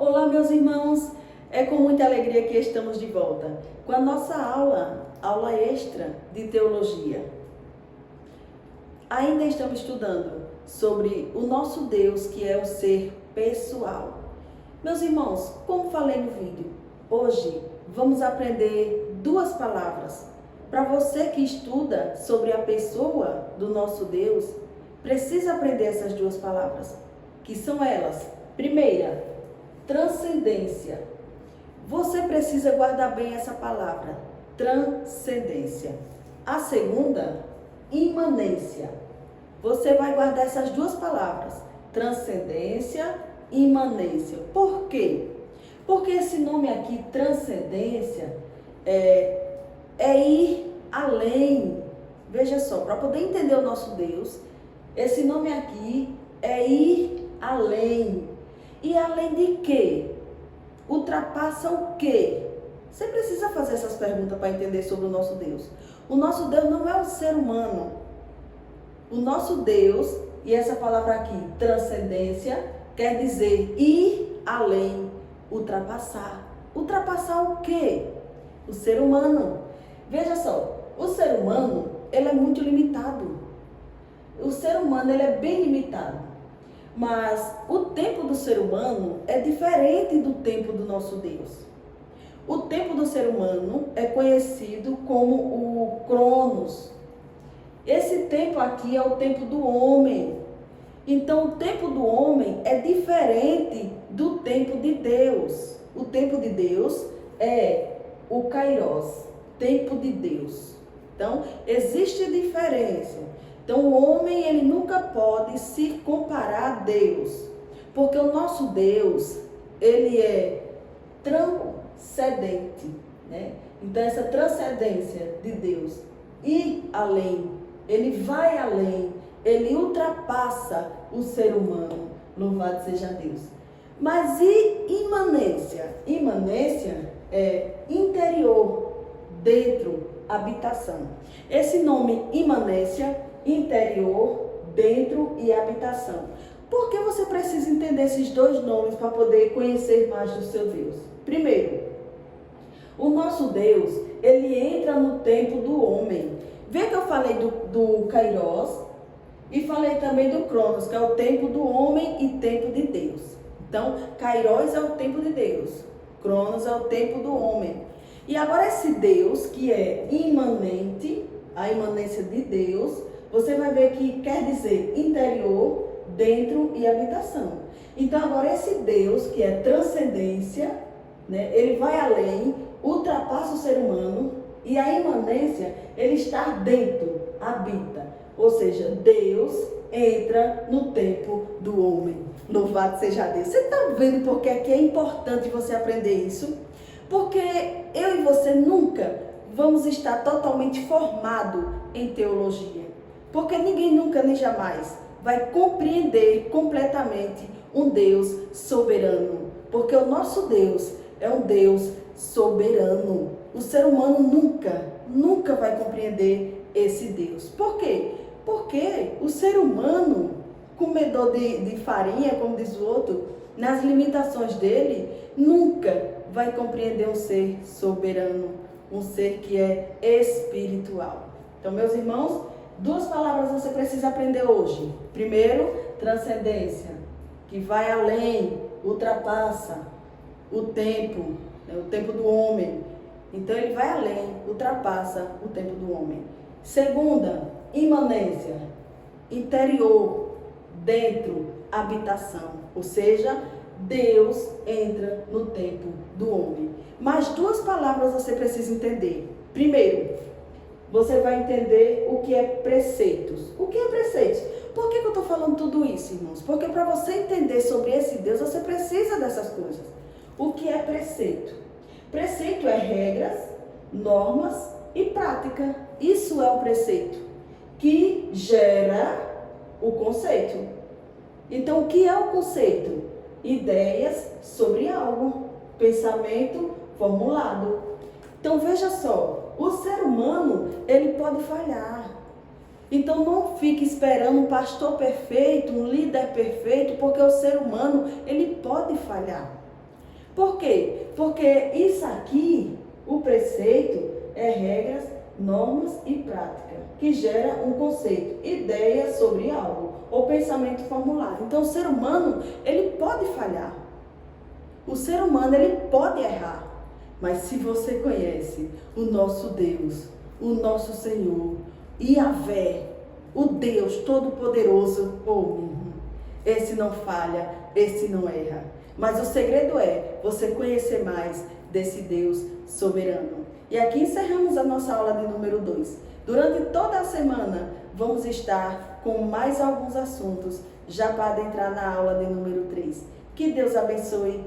Olá, meus irmãos! É com muita alegria que estamos de volta com a nossa aula extra de teologia. Ainda estamos estudando sobre o nosso Deus, que é o ser pessoal. Meus irmãos, como falei no vídeo, hoje vamos aprender duas palavras. Para você que estuda sobre a pessoa do nosso Deus, precisa aprender essas duas palavras, que são elas. Primeira, transcendência. Você precisa guardar bem essa palavra, transcendência. A segunda, imanência. Você vai guardar essas duas palavras, transcendência e imanência. Por quê? Porque esse nome aqui, transcendência, é ir além. Veja só, para poder entender o nosso Deus, esse nome aqui é ir além. E além de quê? Ultrapassa o quê? Você precisa fazer essas perguntas para entender sobre o nosso Deus. O nosso Deus não é um ser humano. O nosso Deus, e essa palavra aqui, transcendência, quer dizer ir além, ultrapassar. Ultrapassar o quê? O ser humano. Veja só, o ser humano, ele é muito limitado. O ser humano, ele é bem limitado. Mas o tempo do ser humano é diferente do tempo do nosso Deus. O tempo do ser humano é conhecido como o Cronos. Esse tempo aqui é o tempo do homem. Então, o tempo do homem é diferente do tempo de Deus. O tempo de Deus é o Kairos, tempo de Deus. Então, existe diferença. Então, o homem, ele nunca pode se comparar a Deus, porque o nosso Deus, ele é transcendente, né? Então, essa transcendência de Deus, ir além, ele vai além, ele ultrapassa o ser humano, louvado seja Deus. Mas e imanência? Imanência é interior, dentro, habitação. Esse nome imanência, interior, dentro e habitação. Por que você precisa entender esses dois nomes para poder conhecer mais do seu Deus? Primeiro, o nosso Deus, ele entra no tempo do homem. Vê que eu falei do Kairos e falei também do Cronos, que é o tempo do homem e tempo de Deus. Então, Kairos é o tempo de Deus, Cronos é o tempo do homem. E agora esse Deus que é imanente, a imanência de Deus, você vai ver que quer dizer interior, dentro e habitação. Então agora esse Deus que é transcendência, né, ele vai além, ultrapassa o ser humano, e a imanência, ele está dentro, habita. Ou seja, Deus entra no tempo do homem. Louvado seja Deus. Você está vendo porque aqui é importante você aprender isso? Porque eu e você nunca vamos estar totalmente formados em teologia. Porque ninguém nunca nem jamais vai compreender completamente um Deus soberano. Porque o nosso Deus é um Deus soberano. O ser humano nunca vai compreender esse Deus. Por quê? Porque o ser humano, comedor de farinha, como diz o outro, nas limitações dele, nunca vai compreender um ser soberano, um ser que é espiritual. Então, meus irmãos, duas palavras você precisa aprender hoje. Primeiro, transcendência, que vai além, ultrapassa o tempo, né, o tempo do homem. Então, ele vai além, ultrapassa o tempo do homem. Segunda, imanência, interior, dentro, habitação. Ou seja, Deus entra no tempo do homem. Mas duas palavras você precisa entender. Primeiro, você vai entender o que é preceitos. O que é preceitos? Por que eu estou falando tudo isso, irmãos? Porque para você entender sobre esse Deus, você precisa dessas coisas. O que é preceito? Preceito é regras, normas e prática. Isso é o preceito, que gera o conceito. Então, o que é o conceito? Ideias sobre algo, pensamento formulado. Então, veja só, o ser humano, ele pode falhar. Então, não fique esperando um pastor perfeito, um líder perfeito, porque o ser humano, ele pode falhar. Por quê? Porque isso aqui, o preceito, é regras, normas e prática, que gera um conceito, ideia sobre algo, ou pensamento formulado. Então, o ser humano, ele pode falhar. O ser humano, ele pode errar. Mas se você conhece o nosso Deus, o nosso Senhor, Yahvé, o Deus Todo-Poderoso, oh, meu irmão, esse não falha, esse não erra. Mas o segredo é você conhecer mais desse Deus soberano. E aqui encerramos a nossa aula de número 2. Durante toda a semana, vamos estar com mais alguns assuntos, já para entrar na aula de número 3. Que Deus abençoe